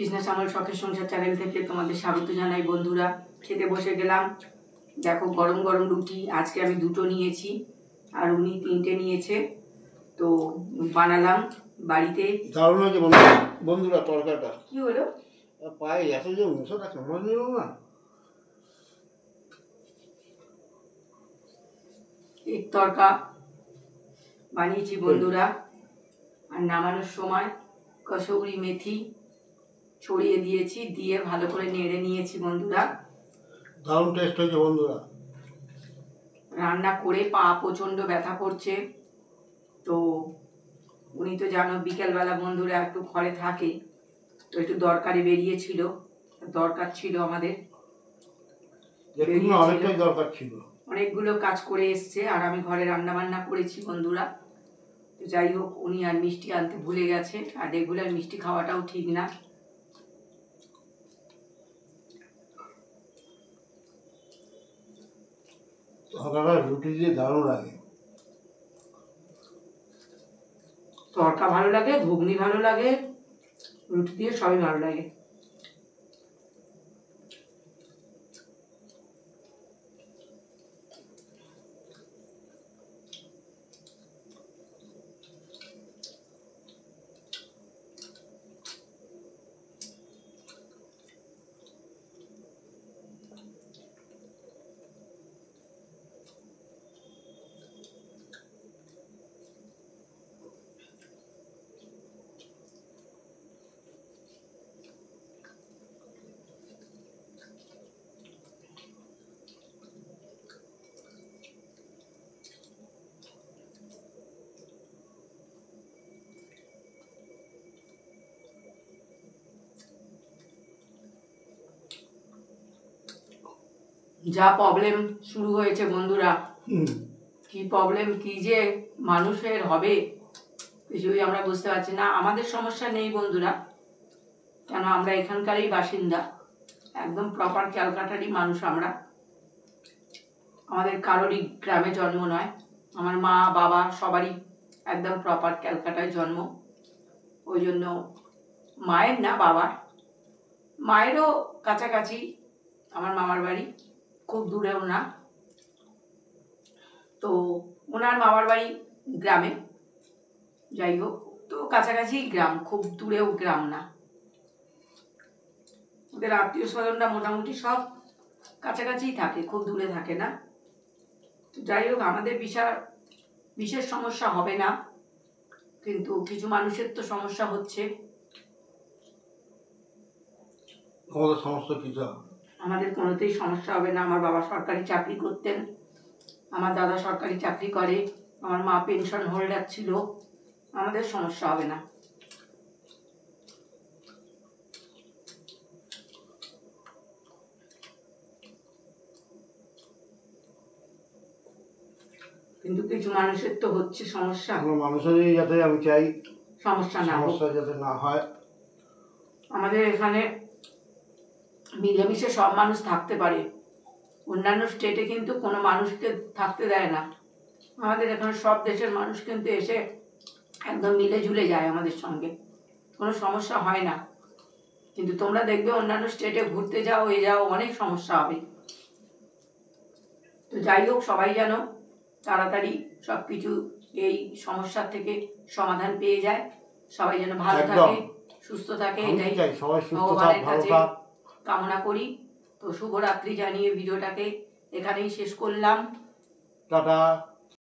কৃষ্ণা শ্যামল শখের সংসার চ্যানেল থেকে তোমাদের স্বাগত জানাই বন্ধুরা। খেতে বসে গেলাম। দেখো গরম গরম রুটি, আজকে আমি 2টো নিয়েছি আর উনি 3টে নিয়েছে, তো বানালাম বাড়িতে। দারুণ হয়েছে বন্ধুরা। তরকাটা কি হলো পায়ে এত যে মশাটা কামড় নিল না। এক তরকা বানিয়েছি বন্ধুরা, আর নামানোর সময় কসৌরি মেথি ছড়িয়ে দিয়েছি, দিয়ে ভালো করে নেড়ে নিয়েছি বন্ধুরা। দারুণ টেস্ট হয়েছে বন্ধুরা। রান্না করে পা প্রচণ্ড ব্যথা করছে, তো উনি তো জানো বিকেলবেলা বন্ধুরা একটু ঘরে থাকে, তো একটু দরকারে বেরিয়েছিল, দরকার ছিল আমাদের, অনেকটাই দরকার ছিল, অনেকগুলো কাজ করে এসছে, আর আমি ঘরে রান্না বান্না করেছি বন্ধুরা। তো যাই হোক, উনি আর মিষ্টি আনতে ভুলে গেছে, আর রেগুলার মিষ্টি খাওয়াটাও ঠিক না। তরকাটা রুটি দিয়ে দারুণ লাগে। তরকা ভালো লাগে, ঘুগনি ভালো লাগে, রুটি দিয়ে সবই ভালো লাগে। যা প্রবলেম শুরু হয়েছে বন্ধুরা, কি প্রবলেম, কি যে মানুষের হবে কিছুই আমরা বুঝতে পারছি না। আমাদের সমস্যা নেই বন্ধুরা, কেন আমরা এখানকারই বাসিন্দা, একদম প্রপার ক্যালকাটারই মানুষ আমরা। আমাদের কারোরই গ্রামে জন্ম নয়, আমার মা বাবা সবারই একদম প্রপার ক্যালকাটায় জন্ম। ওই জন্য মায়ের না বাবার, মায়েরও কাছাকাছি আমার মামার বাড়ি, খুব দূরেও না। তো ওনার মামার বাড়ি গ্রামে, যাই হোক, তো কাছাকাছি গ্রাম, খুব দূরেও গ্রাম না। ওদের আত্মীয় স্বজনরা মোটামুটি সব কাছাকাছিই থাকে, খুব দূরে থাকে না। তো যাই হোক, আমাদের বিশেষ সমস্যা হবে না, কিন্তু কিছু মানুষের তো সমস্যা হচ্ছে। আমাদের কোনোতেই সমস্যা হবে না। আমার বাবা সরকারি চাকরি করতেন, আমার দাদা সরকারি চাকরি করে, আমার মা পেনশন হোল্ডার ছিল, আমাদের সমস্যা হবে না। কিন্তু কিছু মানুষের তো হচ্ছে সমস্যা। মানুষেরই যাতে আমি চাই সমস্যা যাতে না হয়। আমাদের এখানে মিলেমিশে সব মানুষ থাকতে পারে, অন্যান্য স্টেটে কিন্তু কোনো মানুষকে থাকতে দেয় না। আমাদের এখানে সব দেশের মানুষ কিন্তু এসে একদম মিলে ঝুলে যায় আমাদের সঙ্গে, কোনো সমস্যা হয় না। কিন্তু তোমরা দেখবে অন্যান্য স্টেটে ঘুরতে যাও, অনেক সমস্যা হবে। তো যাই হোক, সবাই যেন তাড়াতাড়ি সব কিছু এই সমস্যার থেকে সমাধান পেয়ে যায়, সবাই যেন ভালো থাকে, সুস্থ থাকে, এটাই ভগবানের কাছে কামনা করি। তো শুভরাত্রি জানিয়ে ভিডিওটাকে এখানেই শেষ করলাম। টাটা।